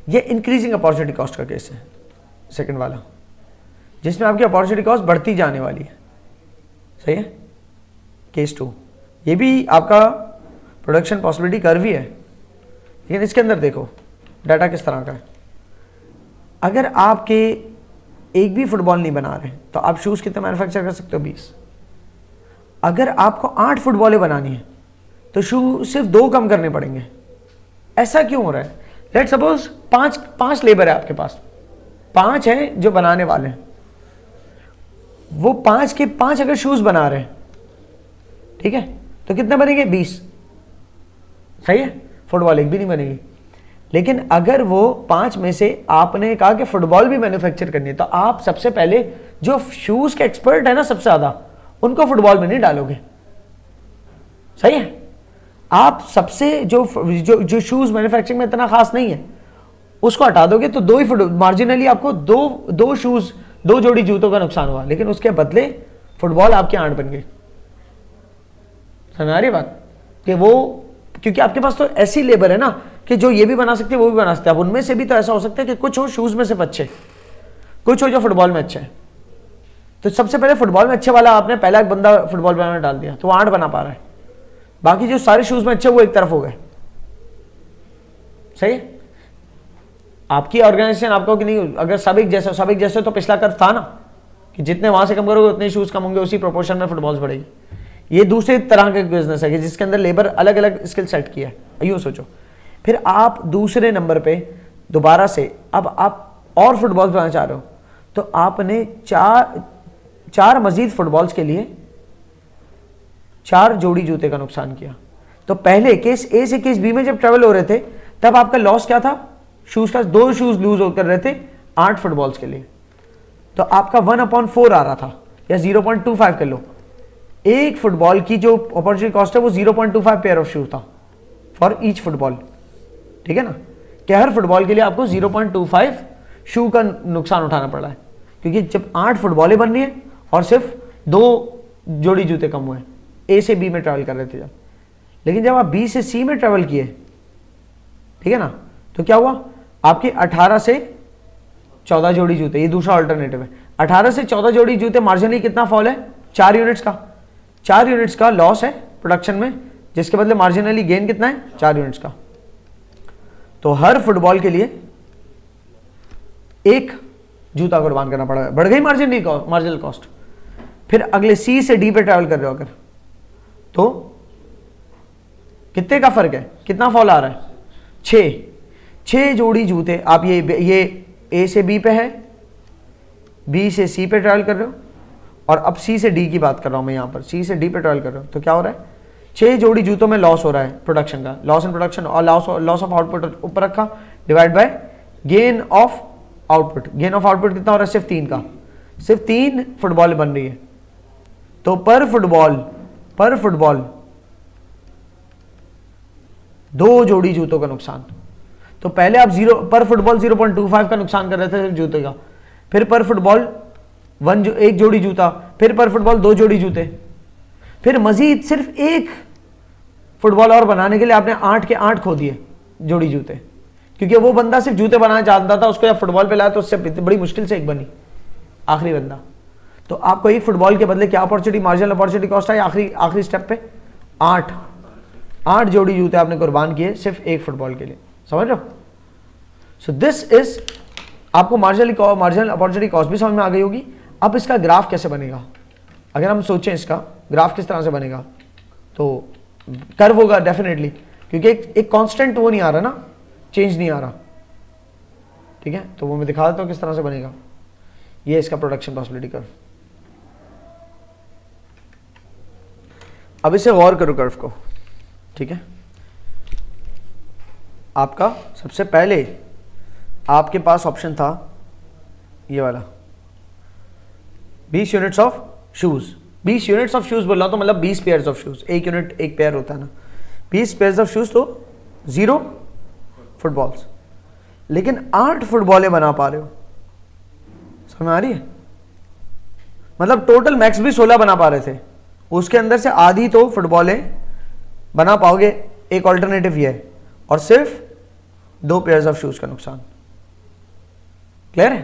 ये increasing opportunity cost का case है सेकंड वाला, जिसमें आपकी अपॉर्चुनिटी कॉस्ट बढ़ती जाने वाली है। सही है। केस 2 ये भी आपका प्रोडक्शन पॉसिबिलिटी कर्व ही है, लेकिन इसके अंदर देखो डाटा किस तरह का है। अगर आपके एक भी फुटबॉल नहीं बना रहे तो आप शूज कितने मैन्युफैक्चर कर सकते हो? 20। अगर आपको 8 फुटबॉलें बनानी है तो शू सिर्फ 2 कम करने पड़ेंगे। ऐसा क्यों हो रहा है? लेट सपोज 5 लेबर है आपके पास, 5 हैं जो बनाने वाले हैं, वो 5 के 5 अगर शूज बना रहे हैं, ठीक है, तो कितने बनेंगे? 20। सही है। फुटबॉल एक भी नहीं बनेगी। लेकिन अगर वो 5 में से आपने कहा कि फुटबॉल भी मैन्युफैक्चर करनी है, तो आप सबसे पहले जो शूज के एक्सपर्ट है ना सबसे ज्यादा, उनको फुटबॉल में नहीं डालोगे। सही है। आप सबसे जो शूज मैन्युफैक्चरिंग में इतना खास नहीं है उसको हटा दोगे तो 2 ही मार्जिनली आपको दो शूज, 2 जोड़ी जूतों का नुकसान हुआ, लेकिन उसके बदले फुटबॉल आपके 8 बन गए। समझ आ रही बात? कि वो क्योंकि आपके पास तो ऐसी लेबर है ना कि जो ये भी बना सकते हैं वो भी बना सकते हैं। अब उनमें से भी तो ऐसा हो सकता है कि कुछ हो शूज में सिर्फ अच्छे, कुछ हो जो फुटबॉल में अच्छे है। तो सबसे पहले फुटबॉल में अच्छे वाला आपने पहला एक बंदा फुटबॉल बनाने डाल दिया तो वो 8 बना पा रहा है, बाकी जो सारे शूज में अच्छे वो एक तरफ हो गए। सही है। आपकी ऑर्गेनाइजेशन आपको कि नहीं, अगर सब एक जैसे तो पिछला कर्व था ना कि जितने वहां से कम करोगे उतने शूज कम होंगे, उसी प्रोपोर्शन में फुटबॉल्स बढ़ेगी। ये दूसरे तरह का बिजनेस है कि जिसके अंदर लेबर अलग अलग स्किल सेट किया है। यूं सोचो। फिर आप दूसरे नंबर पे दोबारा से अब आप और फुटबॉल्स बनाना चाह रहे हो तो आपने 4 मजीद फुटबॉल्स के लिए 4 जोड़ी जूते का नुकसान किया। तो पहले केस ए से केस बी में जब ट्रेवल हो रहे थे तब आपका लॉस क्या था? शूज का 2 शूज लूज होकर रहे थे 8 फुटबॉल्स के लिए, तो आपका 1/4 आ रहा था, या 0.25 कर लो। एक फुटबॉल की जो अपॉर्चुनिटी कॉस्ट है वो 0.25 पेयर ऑफ शूज था फॉर ईच फुटबॉल। ठीक है ना, कि हर फुटबॉल के लिए आपको 0.25 शू का नुकसान उठाना पड़ रहा है, क्योंकि जब 8 फुटबॉलें बन रही हैं और सिर्फ 2 जोड़ी जूते कम हुए, ए से बी में ट्रैवल कर रहे थे जब। लेकिन जब आप बी से सी में ट्रैवल किए, ठीक है ना, तो क्या हुआ? आपके 18 से 14 जोड़ी जूते, ये दूसरा अल्टरनेटिव है। 18 से 14 जोड़ी जूते मार्जिनली कितना फॉल है? 4 यूनिट्स का। 4 यूनिट्स का लॉस है प्रोडक्शन में, जिसके बदले मार्जिनली गेन कितना है? 4 यूनिट्स का। तो हर फुटबॉल के लिए एक जूता कुर्बान करना पड़ा, बढ़ गई मार्जिनल कॉस्ट। फिर अगले सी से डी पे ट्रैवल कर रहे हो अगर, तो कितने का फर्क है? कितना फॉल आ रहा है? 6 जोड़ी जूते। आप ये ए से बी पे है, बी से सी पे ट्रैवल कर रहे हो, और अब सी से डी की बात कर रहा हूं मैं यहां पर, सी से डी पे ट्रैवल कर रहे हो, तो क्या हो रहा है? 6 जोड़ी जूतों में लॉस हो रहा है प्रोडक्शन का, लॉस इन प्रोडक्शन और लॉस ऑफ आउटपुट ऊपर रखा, divide by gain of output. Gain of output कितना हो रहा है? सिर्फ 3 का। सिर्फ 3 फुटबॉल बन रही है, तो पर फुटबॉल 2 जोड़ी जूतों का नुकसान। तो पहले आप पर फुटबॉल 0.25 का नुकसान कर रहे थे सिर्फ जूते का, फिर पर फुटबॉल 1 जोड़ी जूता, फिर पर फुटबॉल 2 जोड़ी जूते, फिर मजीद सिर्फ 1 फुटबॉल और बनाने के लिए आपने 8 के 8 खो दिए जोड़ी जूते, क्योंकि वो बंदा सिर्फ जूते बनाना चाहता था, उसको जब फुटबॉल पे लाया तो उससे बड़ी मुश्किल से एक बनी, आखिरी बंदा। तो आपको एक फुटबॉल के बदले क्या अपॉर्चुनिटी, मार्जिनल अपॉर्चुनिटी कॉस्ट है आखिरी स्टेप पे? 8 जोड़ी जूते आपने कुर्बान किए सिर्फ एक फुटबॉल के लिए। समझ रहे हो? सो दिस इज, आपको मार्जिनल अपॉर्चुनिटी कॉस्ट भी समझ में आ गई होगी। अब इसका ग्राफ कैसे बनेगा? अगर हम सोचें इसका ग्राफ किस तरह से बनेगा, तो कर्व होगा डेफिनेटली, क्योंकि एक कांस्टेंट वो नहीं आ रहा ना, चेंज नहीं आ रहा। ठीक है, तो वो मैं दिखा देता हूं किस तरह से बनेगा। ये इसका प्रोडक्शन पॉसिबिलिटी कर्व। अब इसे गौर करो कर्व को। ठीक है, आपका सबसे पहले आपके पास ऑप्शन था ये वाला, 20 units of shoes. 20 units of shoes बोल रहा हूं तो मतलब 20 pairs of shoes, 1 unit 1 pair होता है ना, 20 पेयर्स ऑफ शूज, तो 0 फुटबॉल्स। लेकिन 8 फुटबॉलें बना पा रहे हो, समझ में आ रही है? मतलब टोटल मैक्स भी 16 बना पा रहे थे, उसके अंदर से आधी तो फुटबॉलें बना पाओगे, एक ऑल्टरनेटिव ये है, और सिर्फ 2 पेयर्स ऑफ शूज का नुकसान। क्लियर है?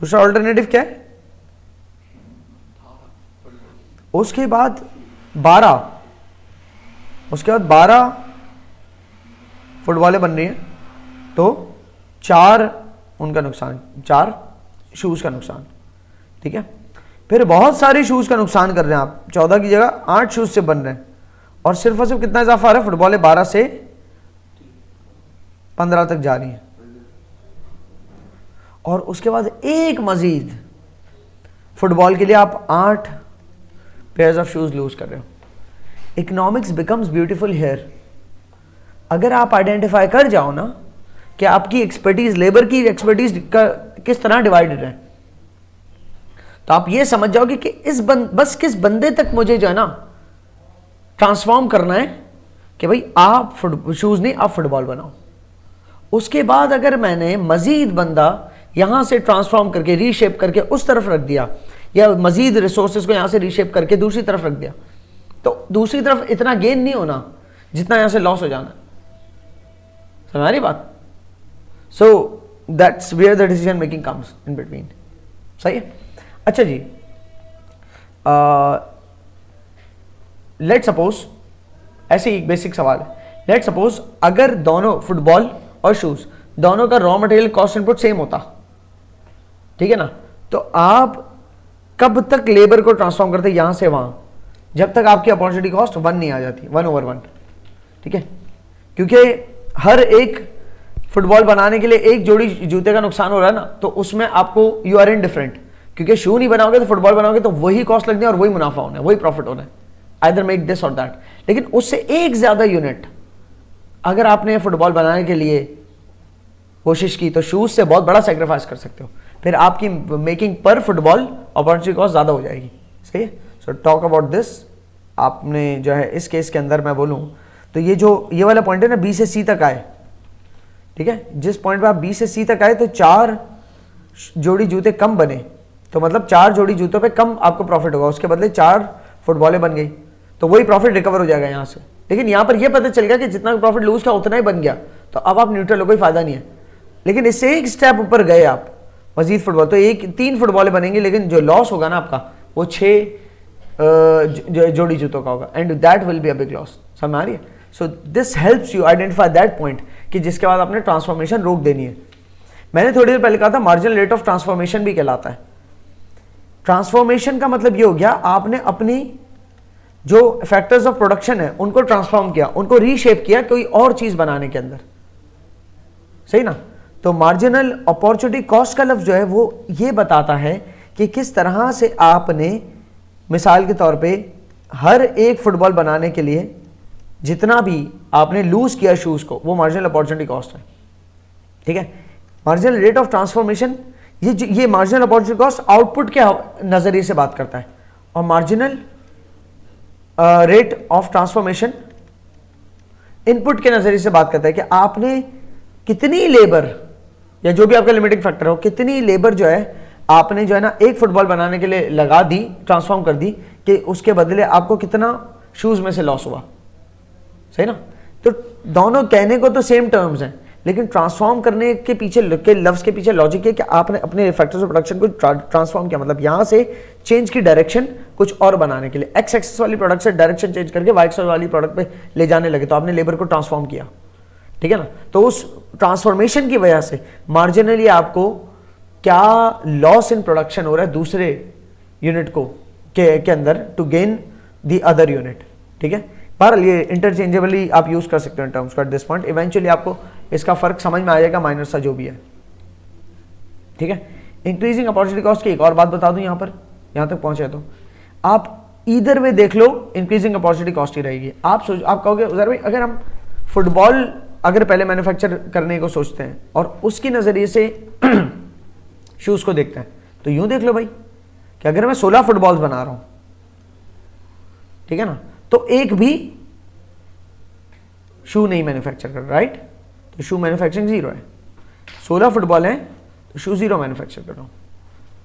दूसरा ऑल्टरनेटिव क्या है? उसके बाद 12 फुटबॉलें बन रही हैं, तो 4 उनका नुकसान, 4 शूज का नुकसान, ठीक है। फिर बहुत सारे शूज का नुकसान कर रहे हैं आप, 14 की जगह 8 शूज से बन रहे हैं, और सिर्फ और सिर्फ कितना इजाफा आ रहा है? फुटबॉलें 12 से 15 तक जा रही हैं, और उसके बाद एक मजीद फुटबॉल के लिए आप 8 पेयर्स ऑफ शूज लूज कर रहे हो। Economics becomes beautiful here. अगर आप आइडेंटिफाई कर जाओ ना कि आपकी एक्सपर्टीज, लेबर की एक्सपर्टीज का किस तरह डिवाइडेड है, तो आप ये समझ जाओगे कि बस किस बंदे तक मुझे जो है ना ट्रांसफॉर्म करना है कि भाई आप शूज नहीं, आप फुटबॉल बनाओ। उसके बाद अगर मैंने मजीद बंदा यहां से ट्रांसफॉर्म करके रीशेप करके उस तरफ रख दिया, या मजीद रिसोर्सेज को यहां से रीशेप करके दूसरी तरफ रख दिया, तो दूसरी तरफ इतना गेन नहीं होना जितना यहां से लॉस हो जाना। समझ आ रही बात? So that's where the decision making comes in between. सही है? अच्छा जी, लेट सपोज, ऐसे ही एक बेसिक सवाल है, लेट सपोज अगर दोनों फुटबॉल और शूज दोनों का raw material cost input same होता, ठीक है ना, तो आप कब तक लेबर को ट्रांसफॉर्म करते यहां से वहां? जब तक आपकी अपॉर्चुनिटी कॉस्ट 1 नहीं आ जाती, 1/1, ठीक है। क्योंकि हर एक फुटबॉल बनाने के लिए एक जोड़ी जूते का नुकसान हो रहा है ना, तो उसमें आपको यू आर इन डिफरेंट, क्योंकि शू नहीं बनाओगे तो फुटबॉल बनाओगे तो वही कॉस्ट लगनी है और वही मुनाफा होना है, वही प्रॉफिट होना है, आइदर मेक दिस और दैट। लेकिन उससे एक ज्यादा यूनिट अगर आपने फुटबॉल बनाने के लिए कोशिश की तो शूज से बहुत बड़ा सेक्रीफाइस कर सकते हो, फिर आपकी मेकिंग पर फुटबॉल अपॉर्चुनिटी कॉस्ट ज्यादा हो जाएगी। सही है? So talk about this. आपने जो है इस केस के अंदर मैं बोलूं तो ये वाला पॉइंट है ना, बी से सी तक आए, ठीक है, जिस पॉइंट पे आप बी से सी तक आए तो 4 जोड़ी जूते कम बने, तो मतलब 4 जोड़ी जूतों पे कम आपको प्रॉफिट होगा, उसके बदले 4 फुटबॉलें बन गई, तो वही प्रॉफिट रिकवर हो जाएगा यहां से। लेकिन यहां पर यह पता चल गया कि जितना प्रॉफिट लूज का उतना ही बन गया, तो अब आप न्यूट्रल हो, कोई फायदा नहीं है। लेकिन इससे एक स्टेप ऊपर गए आप, मजीद फुटबॉल, तो 3 फुटबॉलें बनेंगी, लेकिन जो लॉस होगा ना आपका वो 6 जोड़ी जूतों का होगा, and that will be a big loss. समझ आ रही है? So this helps you identify that point कि जिसके बाद आपने ट्रांसफॉर्मेशन रोक देनी है। मैंने थोड़ी देर पहले कहा था मार्जिनल रेट ऑफ ट्रांसफॉर्मेशन भी कहलाता है। ट्रांसफॉर्मेशन का मतलब ये हो गया आपने अपनी जो फैक्टर्स ऑफ प्रोडक्शन है उनको ट्रांसफॉर्म किया, उनको रीशेप किया कोई और चीज बनाने के अंदर। सही ना? तो मार्जिनल अपॉर्चुनिटी कॉस्ट का लफ्ज जो है वो ये बताता है कि किस तरह से आपने, मिसाल के तौर पे, हर एक फुटबॉल बनाने के लिए जितना भी आपने लूज किया शूज को, वो मार्जिनल अपॉर्चुनिटी कॉस्ट है। ठीक है? मार्जिनल रेट ऑफ ट्रांसफॉर्मेशन, ये मार्जिनल अपॉर्चुनिटी कॉस्ट आउटपुट के नजरिए से बात करता है, और marginal rate of transformation input के नजरिए से बात करता है कि आपने कितनी लेबर, या जो भी आपका लिमिटिंग फैक्टर हो, कितनी लेबर जो है आपने जो है ना एक फुटबॉल बनाने के लिए लगा दी, ट्रांसफॉर्म कर दी, कि उसके बदले आपको कितना शूज में से लॉस हुआ। सही ना? तो दोनों कहने को तो सेम टर्म्स हैं, लेकिन ट्रांसफॉर्म करने के पीछे के लफ्ज के पीछे लॉजिक है कि आपने अपने फैक्टर्स ऑफ प्रोडक्शन को ट्रांसफॉर्म किया, मतलब यहां से चेंज की डायरेक्शन कुछ और बनाने के लिए, एक्स एक्सिस वाली प्रोडक्ट से डायरेक्शन चेंज करके वाई एक्सिस वाली प्रोडक्ट पे ले जाने लगे, तो आपने लेबर को ट्रांसफॉर्म किया। ठीक है ना? तो उस ट्रांसफॉर्मेशन की वजह से मार्जिनली आपको क्या लॉस इन प्रोडक्शन हो रहा है दूसरे यूनिट को के अंदर to gain the other unit. ठीक है? बहरहाल ये इंटरचेंजेबली आप यूज कर सकते हो इन टर्म्स को एट दिस पॉइंट, इवेंचुअली आपको इसका फर्क समझ में आ जाएगा, माइनर सा जो भी है। ठीक है? इंक्रीजिंग अपॉर्चुनिटी कॉस्ट की एक और बात बता दूं, यहां पर यहां तक पहुंचे तो आप इधर वे देख लो, इंक्रीजिंग अपॉर्चुनिटी कॉस्ट ही रहेगी। आप कहोगे उधर भाई अगर हम फुटबॉल अगर पहले मैन्युफैक्चर करने को सोचते हैं और उसके नजरिए से शूज को देखते हैं, तो यूं देख लो भाई कि अगर मैं 16 फुटबॉल्स बना रहा हूं, ठीक है ना, तो एक भी शू नहीं मैन्युफैक्चर कर, राइट? तो शू मैन्युफैक्चरिंग 0 है। 16 फुटबॉल हैं तो शू 0 मैन्युफैक्चर कर रहा हूं।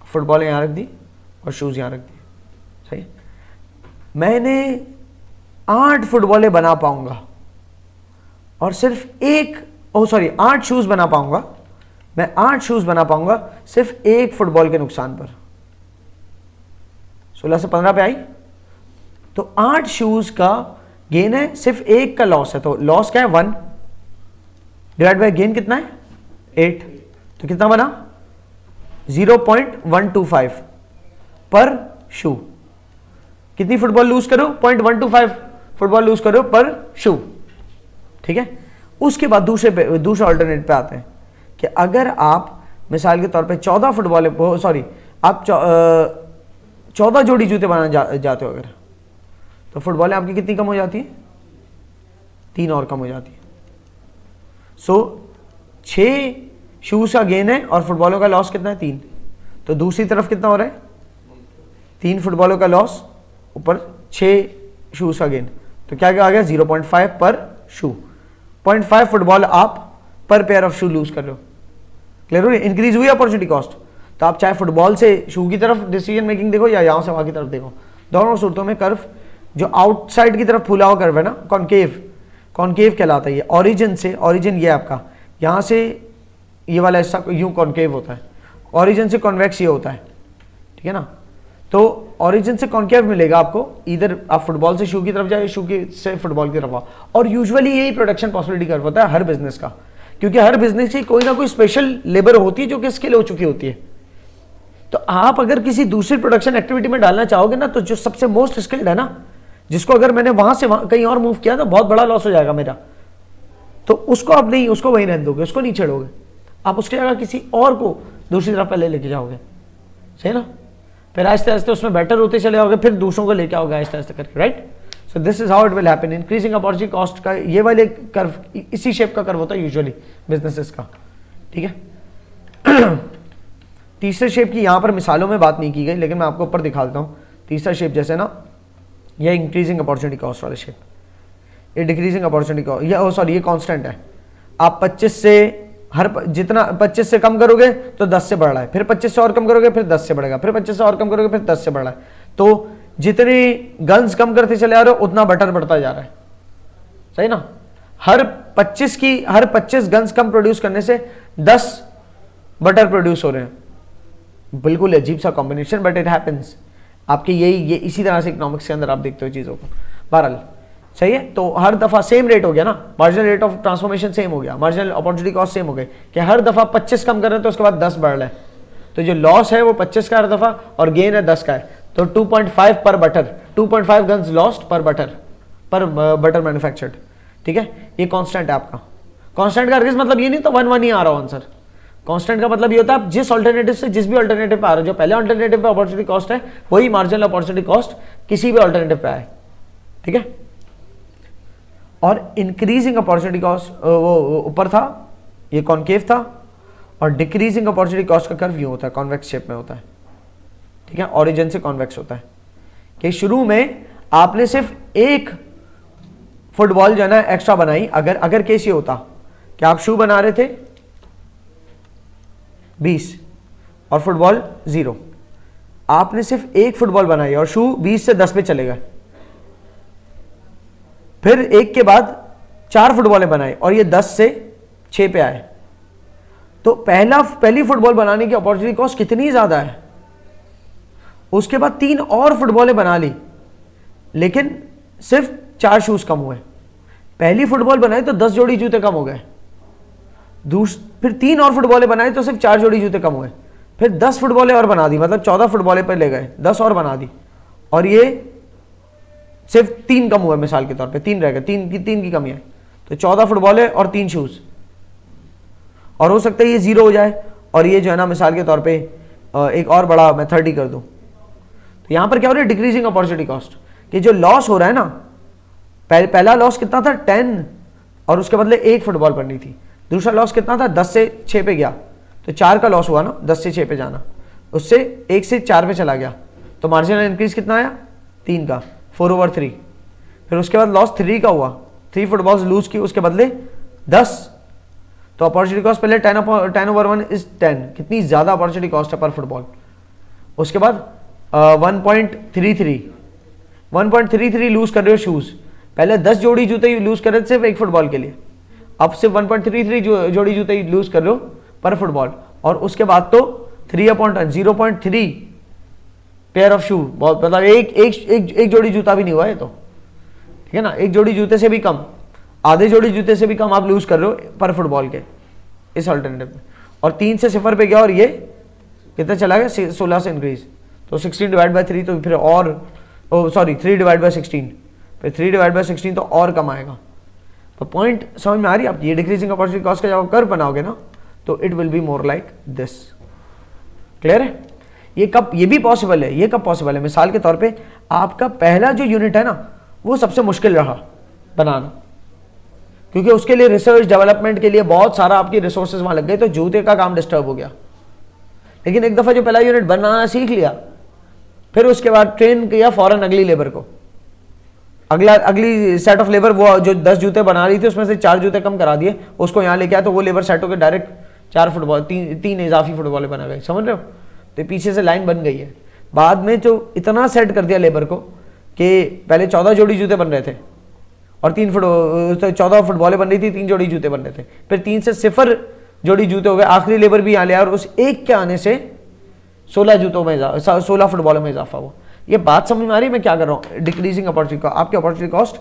फुटबॉल यहां रख दी और शूज यहां रख दी। सही? मैंने 8 फुटबॉलें बना पाऊंगा और सिर्फ 8 शूज बना पाऊंगा मैं 8 शूज बना पाऊंगा सिर्फ एक फुटबॉल के नुकसान पर। 16 से 15 पे आई, तो 8 शूज का गेन है, सिर्फ एक का लॉस है, तो लॉस क्या है 1 डिवाइड बाय गेन कितना है 8, तो कितना बना 0.125 पर शू। कितनी फुटबॉल लूज करो 0.125 फुटबॉल लूज करो पर शू, ठीक है। उसके बाद दूसरे अल्टरनेट पे आते हैं कि अगर आप मिसाल के तौर पे 14 फुटबॉल सॉरी आप 14 जोड़ी जूते बनाने जाते हो अगर, तो फुटबॉलें आपकी कितनी कम हो जाती है 3 और कम हो जाती है। सो 6 शूज का गेन है और फुटबॉलों का लॉस कितना है 3, तो दूसरी तरफ कितना हो रहा है 3 फुटबॉलों का लॉस ऊपर 6 शूज का गेन, तो क्या आ गया 0.5 पर शू। 0.5 फुटबॉल आप पर पेयर ऑफ शू लूज कर रहे हो। क्लियर हो, इंक्रीज हुई अपॉर्चुनिटी कॉस्ट। तो आप चाहे फुटबॉल से शू की तरफ डिसीजन मेकिंग देखो या यहां से वहां की तरफ देखो, दोनों सूरतों में कर्व जो आउटसाइड की तरफ फूला हुआ कर्व है ना, कॉनकेव कहलाता है। ये ओरिजिन से, ओरिजिन ये आपका यहां से ये वाला हिस्सा यूं कॉनकेव होता है, ओरिजिन से कॉन्वेक्स ये होता है, ठीक है ना। तो ओरिजिन से कॉनकेव मिलेगा आपको, इधर आप फुटबॉल से शू की तरफ जाए, शू की से फुटबॉल की तरफ आओ। और यूजुअली यही प्रोडक्शन पॉसिबिलिटी कर्व होता है हर बिजनेस का, क्योंकि हर बिजनेस की कोई ना कोई स्पेशल लेबर होती है जो कि स्किल हो चुकी होती है। तो आप अगर किसी दूसरी प्रोडक्शन एक्टिविटी में डालना चाहोगे ना, तो जो सबसे मोस्ट स्किल्ड है ना, जिसको अगर मैंने वहां से कहीं और मूव किया तो बहुत बड़ा लॉस हो जाएगा मेरा, तो उसको आप नहीं, उसको वहीं रहने दोगे, उसको नहीं छेड़ोगे, आप उसकी जगह किसी और को दूसरी तरफ पहले लेके जाओगे, सही ना। फिर आहिस्ते आहिस्ते उसमें बेटर होते चले जाओगे, फिर दूसरों को लेके आओगे आहिस्ते आहिस्ते करके, right. So this is how it will happen. Increasing opportunity cost का ये वाले कर्व, इसी शेप का कर्व होता है यूजुअली बिजनेसेस का, ठीक है। तीसरे शेप की यहां पर मिसालों में बात नहीं की गई, लेकिन मैं आपको ऊपर दिखा देता हूं। तीसरा शेप जैसे ना, यह इंक्रीजिंग अपॉर्चुनिटी कॉस्ट वाले शेप, ये डिक्रीजिंग अपॉर्चुनिटी कॉस्ट, ये सॉरी ये कांस्टेंट है। आप 25 से हर जितना 25 से कम करोगे तो 10 से बढ़ रहा है, फिर 25 से और कम करोगे फिर 10 से बढ़ेगा, फिर 25 से और कम करोगे फिर 10 से बढ़ रहा है। तो जितने गन्स कम करते चले आ रहे हो उतना बटर बढ़ता जा रहा है, सही ना। हर 25 गन्स कम प्रोड्यूस करने से 10 बटर प्रोड्यूस हो रहे हैं। बिल्कुल अजीब सा कॉम्बिनेशन, बट इट हैपेंस। आपके ये इसी तरह से इकोनॉमिक्स के अंदर आप देखते हो चीजों को। बहरहाल सही है, तो हर दफा सेम रेट हो गया ना, marginal rate of transformation same हो गया, मार्जिनल अपॉर्चुनिटी कॉस्ट सेम हो गई कि हर दफा 25 कम कर रहे हैं तो उसके बाद 10 बढ़ रहा है। तो जो लॉस है वो 25 का हर दफा और गेन है 10 का है, तो 2.5 पर बटर, 2.5 गन्स लॉस्ट पर बटर मैन्युफैक्चर्ड, ठीक है। ये कांस्टेंट है आपका। कांस्टेंट का मतलब ये नहीं तो 1-1 ही आ रहा हो आंसर। कांस्टेंट का मतलब ये होता है आप जिस अल्टरनेटिव से जिस भी अल्टरनेटिव पे आ रहे हो, जो पहले अल्टरनेटिव पे अपॉर्चुनिटी कॉस्ट है वही मार्जिनल अपॉर्चुनिटी कॉस्ट किसी भी अल्टरनेटिव पे आए, ठीक है। और इंक्रीजिंग अपॉर्चुनिटी कॉस्ट वो ऊपर था, ये कॉनकेव था, और डिक्रीजिंग अपॉर्चुनिटी कॉस्ट का कर्व ये होता है, कॉन्वेक्स शेप में होता है, ठीक है। ओरिजिन से कॉन्वेक्स होता है कि शुरू में आपने सिर्फ एक फुटबॉल जो है ना एक्स्ट्रा बनाई। अगर केस ये होता कि आप शू बना रहे थे 20 और फुटबॉल 0, आपने सिर्फ एक फुटबॉल बनाई और शू 20 से 10 पे चले गए, फिर एक के बाद 4 फुटबॉलें बनाई और ये 10 से 6 पे आए, तो पहली फुटबॉल बनाने की अपॉर्चुनिटी कॉस्ट कितनी ज्यादा है। उसके बाद 3 और फुटबॉलें बना ली लेकिन सिर्फ 4 शूज कम हुए। पहली फुटबॉल बनाई तो 10 जोड़ी जूते कम हो गए, फिर 3 और फुटबॉलें बनाई तो सिर्फ 4 जोड़ी जूते कम हुए, फिर 10 फुटबॉलें और बना दी, मतलब 14 फुटबॉलें पर ले गए, 10 और बना दी और ये सिर्फ 3 कम हुए। मिसाल के तौर पे 3 रह गए, 3 की कमी है, तो 14 फुटबॉलें और 3 शूज, और हो सकता है ये 0 हो जाए और ये जो है ना मिसाल के तौर पे एक और बड़ा मैं 30 कर दूं। तो यहां पर क्या हो रहा है, डिक्रीजिंग अपॉर्चुनिटी कॉस्ट, कि जो लॉस हो रहा है ना, पहला लॉस कितना था 10 और उसके बदले 1 फुटबॉल बननी थी। दूसरा लॉस कितना था 10 से 6 पे गया, तो 4 का लॉस हुआ ना, 10 से 6 पे जाना, उससे 1 से 4 पे चला गया, तो मार्जिनल इंक्रीज कितना आया 3 का, 4/3। फिर उसके बाद लॉस 3 का हुआ, 3 फुटबॉल्स लूज की, उसके बदले 10, तो अपॉर्चुनिटी कॉस्ट पहले 10/1 इज 10, कितनी ज्यादा अपॉर्चुनिटी कॉस्ट है पर फुटबॉल। उसके बाद 1.33 लूज कर रहे हो शूज, पहले 10 जोड़ी जूते लूज कर रहे थे सिर्फ एक फुटबॉल के लिए, अब सिर्फ 1.33 जोड़ी जूते लूज कर रहे हो पर फुटबॉल, और उसके बाद तो 0.3 पेयर ऑफ शू, बहुत मतलब एक जोड़ी जूता भी नहीं हुआ है तो, ठीक है ना, एक जोड़ी जूते से भी कम, आधे जोड़ी जूते से भी कम आप लूज कर रहे हो पर फुटबॉल के इस अल्टरनेटिव में। और 3 से 0 पे गया और ये कितना चला गया, 16 से इंक्रीज, तो 16/3, तो फिर और 3/16, फिर 3/16 तो और कम आएगा। तो पॉइंट समझ में आ रही है आपकी, ये डिक्रीजिंग अपॉर्चुनिटी कॉस्ट का जब आप कर्व बनाओगे ना तो it will be more like this. Clear है? ये भी पॉसिबल है, ये कब पॉसिबल है, मिसाल के तौर पे आपका पहला जो यूनिट है ना वो सबसे मुश्किल रहा बनाना, क्योंकि उसके लिए रिसर्च डेवलपमेंट के लिए बहुत सारा आपकी रिसोर्सेज वहां लग गए, तो जूते का काम डिस्टर्ब हो गया। लेकिन एक दफा जो पहला यूनिट बनाना सीख लिया, फिर उसके बाद ट्रेन किया फौरन अगली लेबर को, अगली सेट ऑफ लेबर, वो जो 10 जूते बना रही थी उसमें से 4 जूते कम करा दिए, उसको यहाँ लेके आया, तो वो लेबर सेट होकर डायरेक्ट 4 फुटबॉल, 3 इजाफी फुटबॉल बना गए। समझ रहे हो? तो पीछे से लाइन बन गई है। बाद में जो इतना सेट कर दिया लेबर को कि पहले 14 जोड़ी जूते बन रहे थे और 14 फुटबॉलें बन रही थी, 3 जोड़ी जूते बन रहे थे, फिर 3 से 0 जोड़ी जूते हो गए, आखिरी लेबर भी यहाँ ले आया और उस एक के आने से 16 फुटबॉलों में इजाफा हुआ। ये बात समझ में आ रही है मैं क्या कर रहा हूँ? डिक्रीजिंग अपॉर्चुनिटी कॉस्ट, आपकी अपॉर्चुनिटी कॉस्ट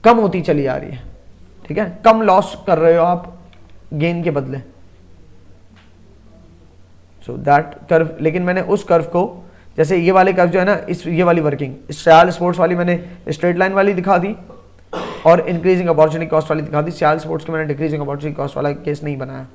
कम होती चली आ रही है, ठीक है, कम लॉस कर रहे हो आप गेन के बदले। सो दैट कर्व, लेकिन मैंने उस कर्व को, जैसे ये वाले कर्व जो है ना, ये वाली वर्किंग सियाल स्पोर्ट्स वाली मैंने स्ट्रेट लाइन वाली दिखा दी और इंक्रीजिंग अपॉर्चुनिटी कॉस्ट वाली दिखा दी। सियाल स्पोर्ट्स के मैंने डिक्रीजिंग अपॉर्चुनिटी कॉस्ट वाला केस नहीं बनाया।